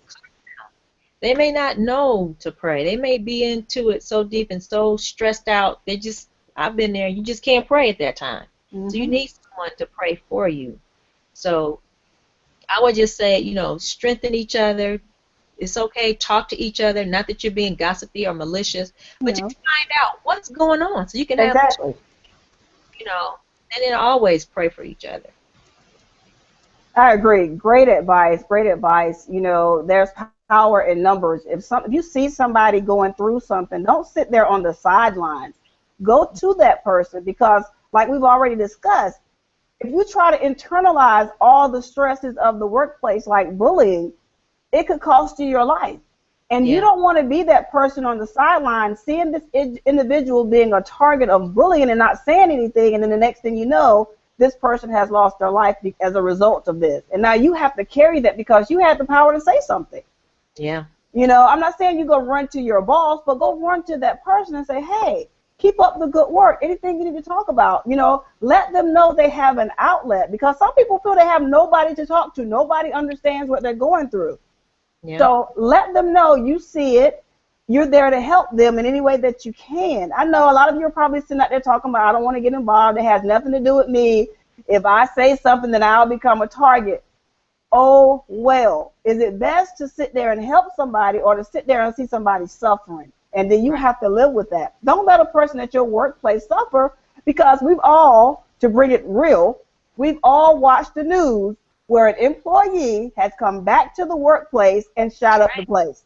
[SPEAKER 2] They may not know to pray. They may be into it so deep and so stressed out. I've been there. You just can't pray at that time.
[SPEAKER 1] Mm-hmm.
[SPEAKER 2] So you need someone to pray for you. So I would just say, strengthen each other. It's okay. Talk to each other. Not that you're being gossipy or malicious, but just find out what's going on so you can have,
[SPEAKER 1] Exactly.
[SPEAKER 2] and then always pray for each other.
[SPEAKER 1] I agree. Great advice. Great advice. There's power in numbers. If you see somebody going through something, don't sit there on the sidelines. Go to that person, because, like we've already discussed, if you try to internalize all the stresses of the workplace, like bullying, it could cost you your life. And you don't want to be that person on the sideline seeing this individual being a target of bullying and not saying anything, and then the next thing you know, this person has lost their life as a result of this. And now you have to carry that because you had the power to say something.
[SPEAKER 2] Yeah.
[SPEAKER 1] I'm not saying you go run to your boss, but go run to that person and say, hey, keep up the good work. Anything you need to talk about, let them know they have an outlet, because some people feel they have nobody to talk to. Nobody understands what they're going through. Yeah. So let them know you see it. You're there to help them in any way that you can. I know a lot of you are probably sitting out there talking about, I don't want to get involved. It has nothing to do with me. If I say something, then I'll become a target. Oh, well, is it best to sit there and help somebody, or to sit there and see somebody suffering? And then you have to live with that. Don't let a person at your workplace suffer, because we've all, to bring it real, we've all watched the news where an employee has come back to the workplace and shot up the place.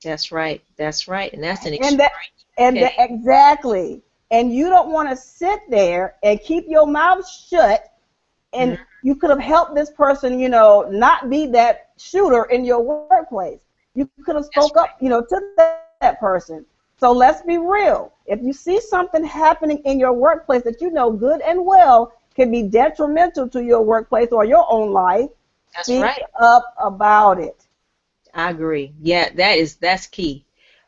[SPEAKER 2] That's right. That's right. And that's an
[SPEAKER 1] extreme. Exactly. And you don't want to sit there and keep your mouth shut, and you could have helped this person, not be that shooter in your workplace. You could have spoke up, to that person. So let's be real. If you see something happening in your workplace that good and well can be detrimental to your workplace or your own life, speak up about it.
[SPEAKER 2] I agree. Yeah, that's key,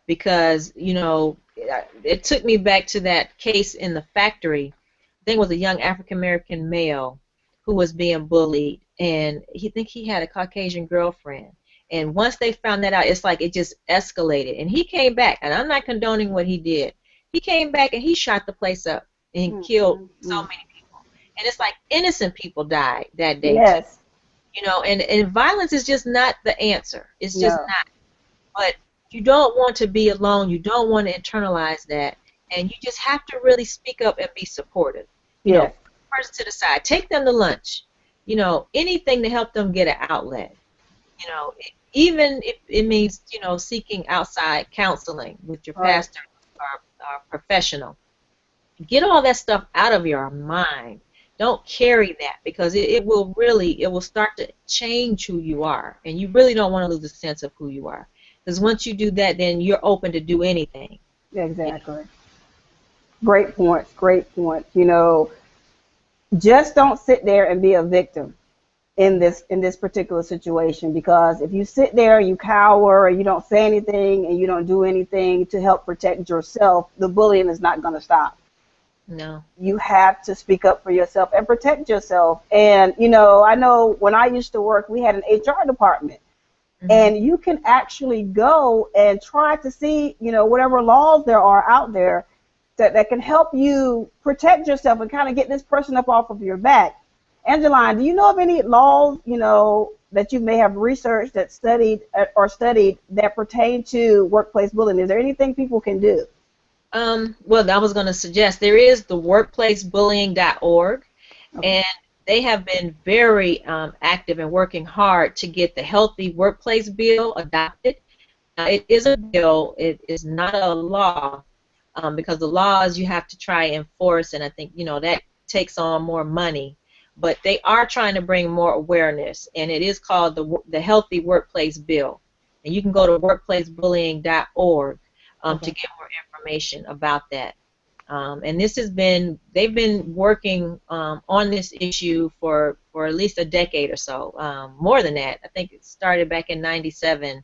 [SPEAKER 2] because it took me back to that case in the factory. I think it was a young African American male who was being bullied, and he had a Caucasian girlfriend. And once they found that out, it's like it just escalated. And he came back, and I'm not condoning what he did. He came back and he shot the place up and killed so many people. And it's like innocent people died that day.
[SPEAKER 1] Yes.
[SPEAKER 2] And violence is just not the answer. It's just not. But you don't want to be alone. You don't want to internalize that. And you just have to really speak up and be supportive. Put the person to the side. Take them to lunch. Anything to help them get an outlet. Even if it means, seeking outside counseling with your pastor or professional. Get all that stuff out of your mind. Don't carry that, because it will start to change who you are, and you really don't want to lose a sense of who you are, because once you do that, then you're open to do anything.
[SPEAKER 1] Exactly. Great points. Great points. Just don't sit there and be a victim in this particular situation, because if you sit there and you cower and you don't say anything and you don't do anything to help protect yourself, the bullying is not going to stop.
[SPEAKER 2] No.
[SPEAKER 1] You have to speak up for yourself and protect yourself. And I know when I used to work, we had an HR department,
[SPEAKER 2] Mm-hmm.
[SPEAKER 1] and you can actually go and try to see whatever laws there are out there that can help you protect yourself and kind of get this person up off of your back. Angeline, do you know of any laws, that you may have researched, that studied that pertain to workplace bullying? Is there anything people can do?
[SPEAKER 2] Well, I was going to suggest there is the workplacebullying.org,
[SPEAKER 1] Okay.
[SPEAKER 2] and they have been very active and working hard to get the Healthy Workplace Bill adopted. Now, it is a bill. It is not a law, because the laws you have to try and enforce, and I think that takes on more money. But they are trying to bring more awareness, and it is called the Healthy Workplace Bill. And you can go to workplacebullying.org to
[SPEAKER 1] Okay.
[SPEAKER 2] get more information about that. And they've been working on this issue for at least a decade or so, more than that. I think it started back in '97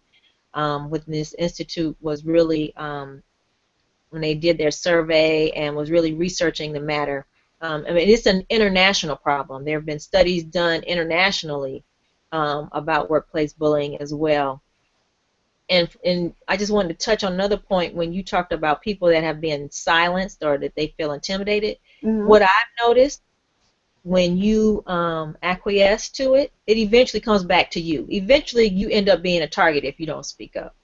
[SPEAKER 2] when this institute was really, when they did their survey and was really researching the matter. I mean, it's an international problem. There have been studies done internationally about workplace bullying as well. And I just wanted to touch on another point when you talked about people that have been silenced or that they feel intimidated.
[SPEAKER 1] Hmm.
[SPEAKER 2] What I've noticed, when you acquiesce to it, it eventually comes back to you. Eventually, you end up being a target if you don't speak up,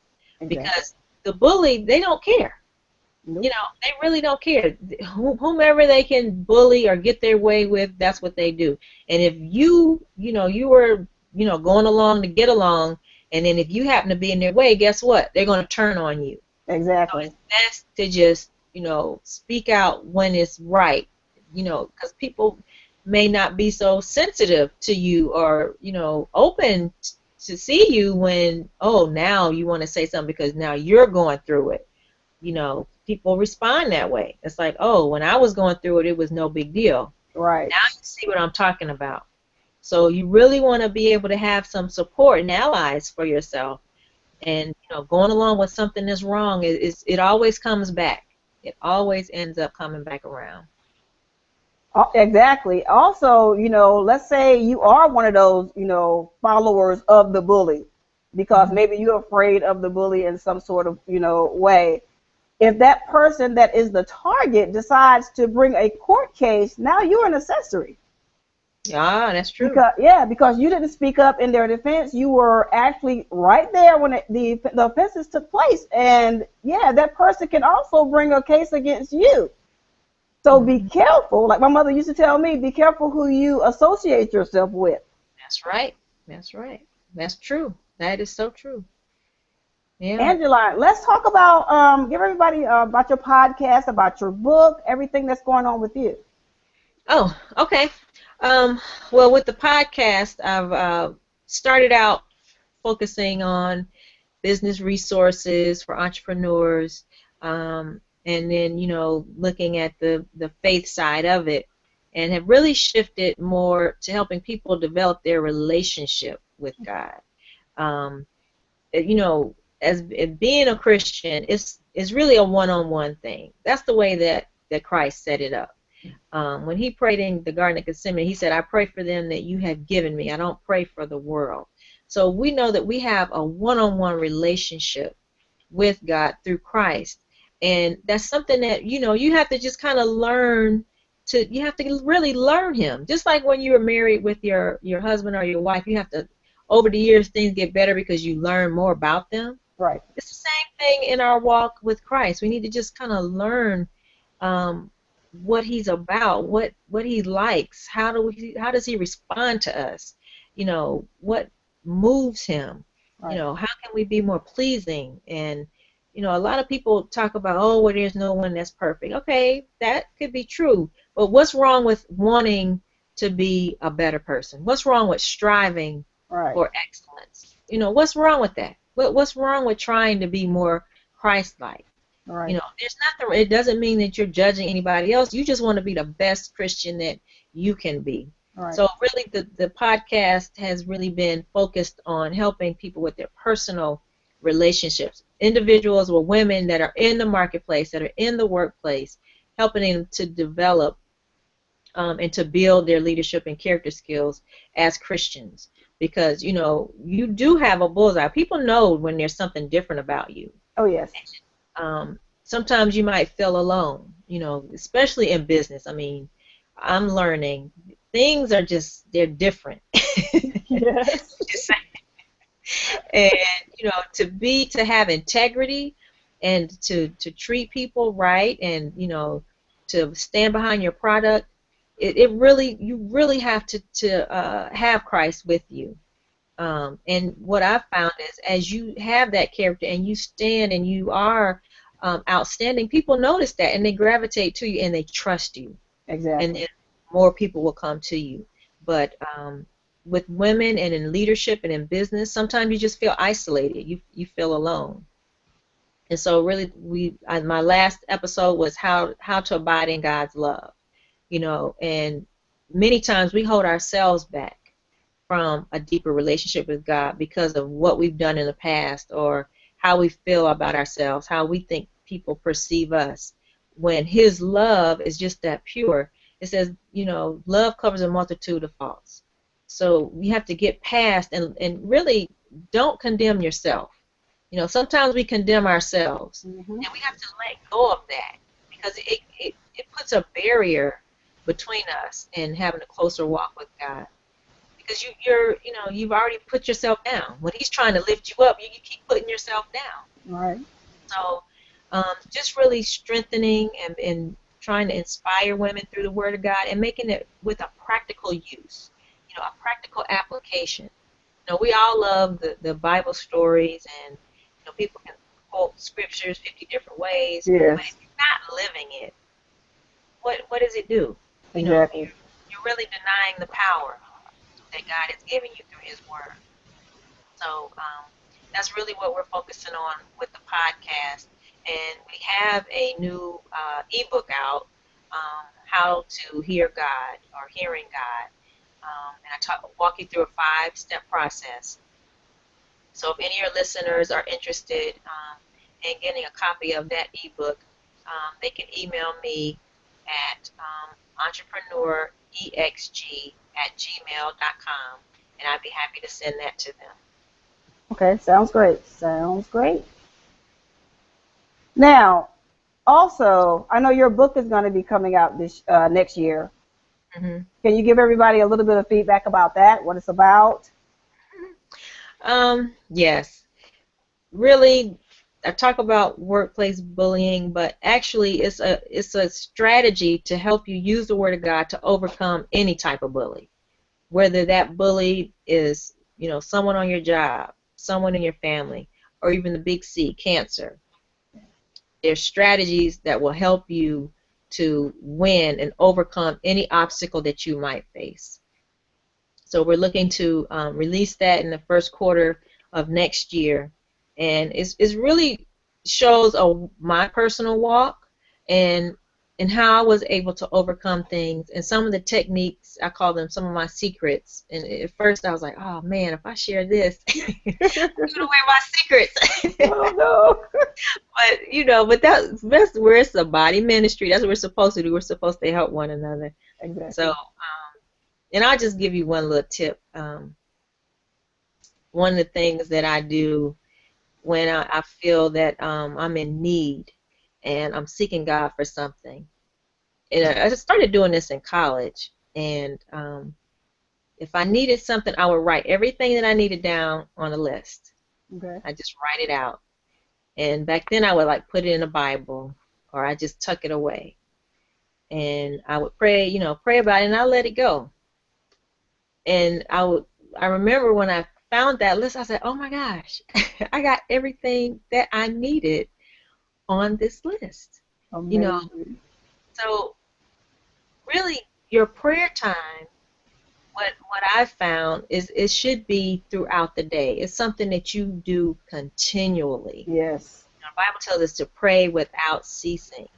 [SPEAKER 1] Exactly.
[SPEAKER 2] because the bully, they don't care.
[SPEAKER 1] Nope.
[SPEAKER 2] They really don't care. Whomever they can bully or get their way with, that's what they do. And if you were, going along to get along, and then if you happen to be in their way, guess what? They're going to turn on you. So
[SPEAKER 1] Exactly.
[SPEAKER 2] it's best to just, speak out when it's right, because people may not be so sensitive to you or, open to see you when, oh, now you want to say something because now you're going through it. People respond that way. It's like, oh, when I was going through it, it was no big deal.
[SPEAKER 1] Right.
[SPEAKER 2] Now you see what I'm talking about. So you really want to be able to have some support and allies for yourself. And going along with something that's wrong it always comes back. It always ends up coming back around.
[SPEAKER 1] Exactly. Also, let's say you are one of those, followers of the bully, because
[SPEAKER 2] Hmm.
[SPEAKER 1] maybe you're afraid of the bully in some sort of, way. If that person that is the target decides to bring a court case, now you're an accessory.
[SPEAKER 2] Yeah, that's true.
[SPEAKER 1] Because you didn't speak up in their defense. You were actually right there when the offenses took place. And yeah, that person can also bring a case against you. So be
[SPEAKER 2] Hmm.
[SPEAKER 1] careful. Like my mother used to tell me, be careful who you associate yourself with.
[SPEAKER 2] That's right. That's right. That's true. That is so true. Yeah.
[SPEAKER 1] Angela, let's talk about, give everybody about your podcast, about your book, everything that's going on with you.
[SPEAKER 2] Oh, okay. Um, well, with the podcast, I've started out focusing on business resources for entrepreneurs, and then looking at the faith side of it, and have really shifted more to helping people develop their relationship with God. Um, you know, as being a Christian, it's really a one-on-one thing. That's the way that Christ set it up. When he prayed in the Garden of Gethsemane, he said, "I pray for them that you have given me. I don't pray for the world." So we know that we have a one-on-one relationship with God through Christ. And that's something that, you have to just kind of learn you have to really learn him. Just like when you were married with your husband or your wife, you have to, over the years, things get better because you learn more about them.
[SPEAKER 1] Right.
[SPEAKER 2] It's the same thing in our walk with Christ. We need to just kind of learn um, what he's about, what he likes, how does he respond to us? What moves him?
[SPEAKER 1] Right.
[SPEAKER 2] How can we be more pleasing? And a lot of people talk about, oh, well, there's no one that's perfect. Okay, that could be true, but what's wrong with wanting to be a better person? What's wrong with striving
[SPEAKER 1] Right.
[SPEAKER 2] for excellence? What's wrong with that? What's wrong with trying to be more Christ-like?
[SPEAKER 1] Right.
[SPEAKER 2] There's nothing. It doesn't mean that you're judging anybody else. You just want to be the best Christian that you can be.
[SPEAKER 1] Right.
[SPEAKER 2] So really, the podcast has really been focused on helping people with their personal relationships, individuals or women that are in the marketplace, that are in the workplace, helping them to develop and to build their leadership and character skills as Christians. Because, you do have a bullseye. People know when there's something different about you.
[SPEAKER 1] Oh, yes.
[SPEAKER 2] Sometimes you might feel alone, especially in business. I mean, I'm learning things are they're different.
[SPEAKER 1] Yes.
[SPEAKER 2] And, to have integrity and to treat people right and, to stand behind your product, you really have to have Christ with you. And what I've found is as you have that character and you stand and you are outstanding, people notice that and they gravitate to you and they trust you.
[SPEAKER 1] Exactly.
[SPEAKER 2] And then more people will come to you. But with women and in leadership and in business, sometimes you just feel isolated. You feel alone. And so really, my last episode was how to abide in God's love. And many times we hold ourselves back from a deeper relationship with God because of what we've done in the past or how we feel about ourselves, how we think people perceive us. When His love is just that pure, it says, love covers a multitude of faults. So you have to get past and really don't condemn yourself. Sometimes we condemn ourselves, and we have to let go of that because it puts a barrier between us and having a closer walk with God. Because you've already put yourself down. When He's trying to lift you up, you keep putting yourself down.
[SPEAKER 1] Right.
[SPEAKER 2] So just really strengthening and trying to inspire women through the Word of God and making it with a practical use, a practical application. We all love the Bible stories, and people can quote scriptures 50 different ways.
[SPEAKER 1] Yes.
[SPEAKER 2] But if you're not living it, what does it do?
[SPEAKER 1] Exactly.
[SPEAKER 2] You're really denying the power that God has given you through His Word. So that's really what we're focusing on with the podcast. And we have a new ebook out, How to Hear God or Hearing God. And I walk you through a 5-step process. So if any of your listeners are interested in getting a copy of that ebook, they can email me at entrepreneurexg@gmail.com, and I'd be happy to send that to them.
[SPEAKER 1] Okay, sounds great. Sounds great. Now, also, I know your book is going to be coming out this next year.
[SPEAKER 2] Mm-hmm.
[SPEAKER 1] Can you give everybody a little bit of feedback about that, what it's about?
[SPEAKER 2] Yes. Really, I talk about workplace bullying, but actually it's a strategy to help you use the Word of God to overcome any type of bully. Whether that bully is, someone on your job, someone in your family, or even the big C, cancer. There's strategies that will help you to win and overcome any obstacle that you might face. So we're looking to release that in the first quarter of next year, and it's really shows my personal walk and how I was able to overcome things and some of the techniques. I call them some of my secrets. And at first I was like, oh man, if I share this, I'm giving away my secrets.
[SPEAKER 1] Oh no.
[SPEAKER 2] But that's where it's a body ministry. That's what we're supposed to do. We're supposed to help one another.
[SPEAKER 1] Exactly.
[SPEAKER 2] So, and I'll just give you one little tip. One of the things that I do when I feel that I'm in need and I'm seeking God for something. And I just started doing this in college. And if I needed something, I would write everything that I needed down on a list.
[SPEAKER 1] Okay.
[SPEAKER 2] I just write it out. And back then I would put it in a Bible, or I just tuck it away. And I would pray about it, and I'll let it go. And I remember when I found that list, I said, oh my gosh, I got everything that I needed on this list.
[SPEAKER 1] Amazing.
[SPEAKER 2] So really your prayer time, what I've found is it should be throughout the day. It's something that you do continually.
[SPEAKER 1] Yes.
[SPEAKER 2] The Bible tells us to pray without ceasing.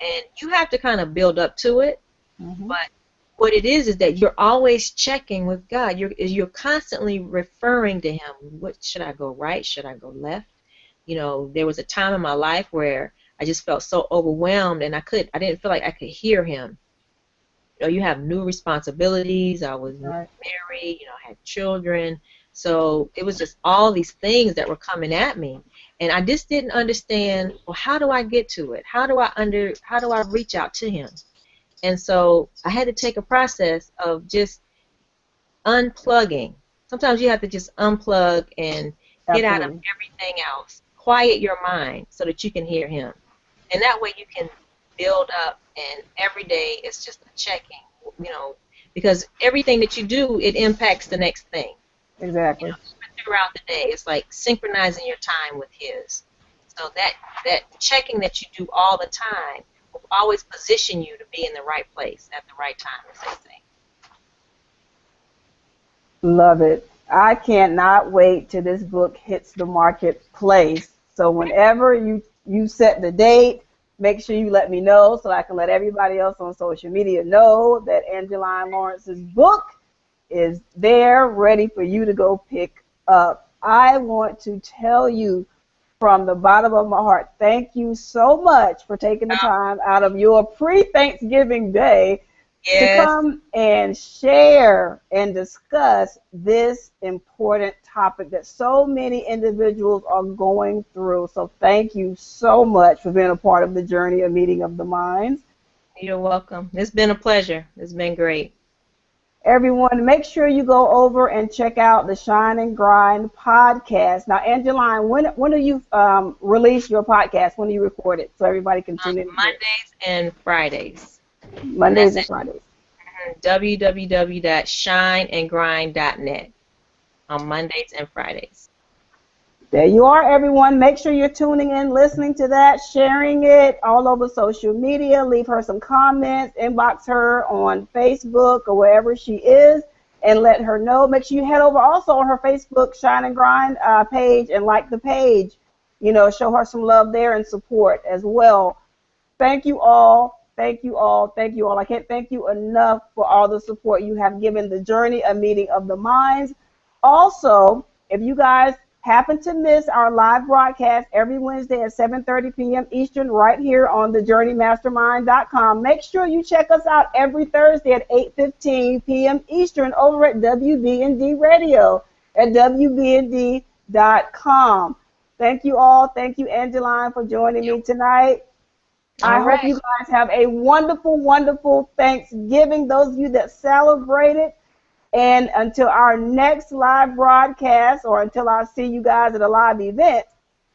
[SPEAKER 2] And you have to kind of build up to it. But what it is that you're always checking with God. You're constantly referring to Him. What should I go right? Should I go left? You know, there was a time in my life where I just felt so overwhelmed, and I didn't feel like I could hear Him. You know, you have new responsibilities. I was married. You know, I had children. So it was just all these things that were coming at me, and I just didn't understand. Well, how do I get to it? How do I reach out to Him? And so I had to take a process of just unplugging. Sometimes you have to just unplug and get out of everything else. Quiet your mind so that you can hear Him. And that way you can build up, and every day it's just a checking, you know, because everything that you do, it impacts the next thing.
[SPEAKER 1] Exactly.
[SPEAKER 2] You know, throughout the day, it's like synchronizing your time with His. So that checking that you do all the time will always position you to be in the right place at the right time, as they say.
[SPEAKER 1] Love it. I cannot wait till this book hits the marketplace. So whenever you set the date, make sure you let me know so I can let everybody else on social media know that Angeline Lawrence's book is there, ready for you to go pick up. I want to tell you from the bottom of my heart, thank you so much for taking the time out of your pre-Thanksgiving day to come and share and discuss this important topic that so many individuals are going through. So thank you so much for being a part of the journey of Meeting of the Minds.
[SPEAKER 2] You're welcome. It's been a pleasure. It's been great.
[SPEAKER 1] Everyone, make sure you go over and check out the Shine and Grind podcast. Now, Angeline, when do you release your podcast? When do you record it so everybody can tune in?
[SPEAKER 2] Mondays and Fridays.
[SPEAKER 1] Mondays and Fridays.
[SPEAKER 2] www.shineandgrind.net on Mondays and Fridays.
[SPEAKER 1] There you are, everyone. Make sure you're tuning in, listening to that, sharing it all over social media. Leave her some comments, inbox her on Facebook or wherever she is, and let her know. Make sure you head over also on her Facebook Shine and Grind page and like the page. You know, show her some love there and support as well. Thank you all. Thank you all. Thank you all. I can't thank you enough for all the support you have given the journey of Meeting of the Minds. Also, if you guys happen to miss our live broadcast every Wednesday at 7:30 p.m. Eastern right here on thejourneymastermind.com, make sure you check us out every Thursday at 8:15 p.m. Eastern over at WBND Radio at WBND.com. Thank you all. Thank you, Angeline, for joining me tonight. I hope you guys have a wonderful, wonderful Thanksgiving, those of you that celebrate it. And until our next live broadcast, or until I see you guys at a live event,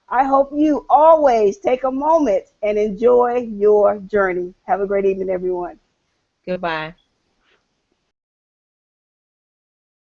[SPEAKER 1] I hope you always take a moment and enjoy your journey. Have a great evening, everyone.
[SPEAKER 2] Goodbye.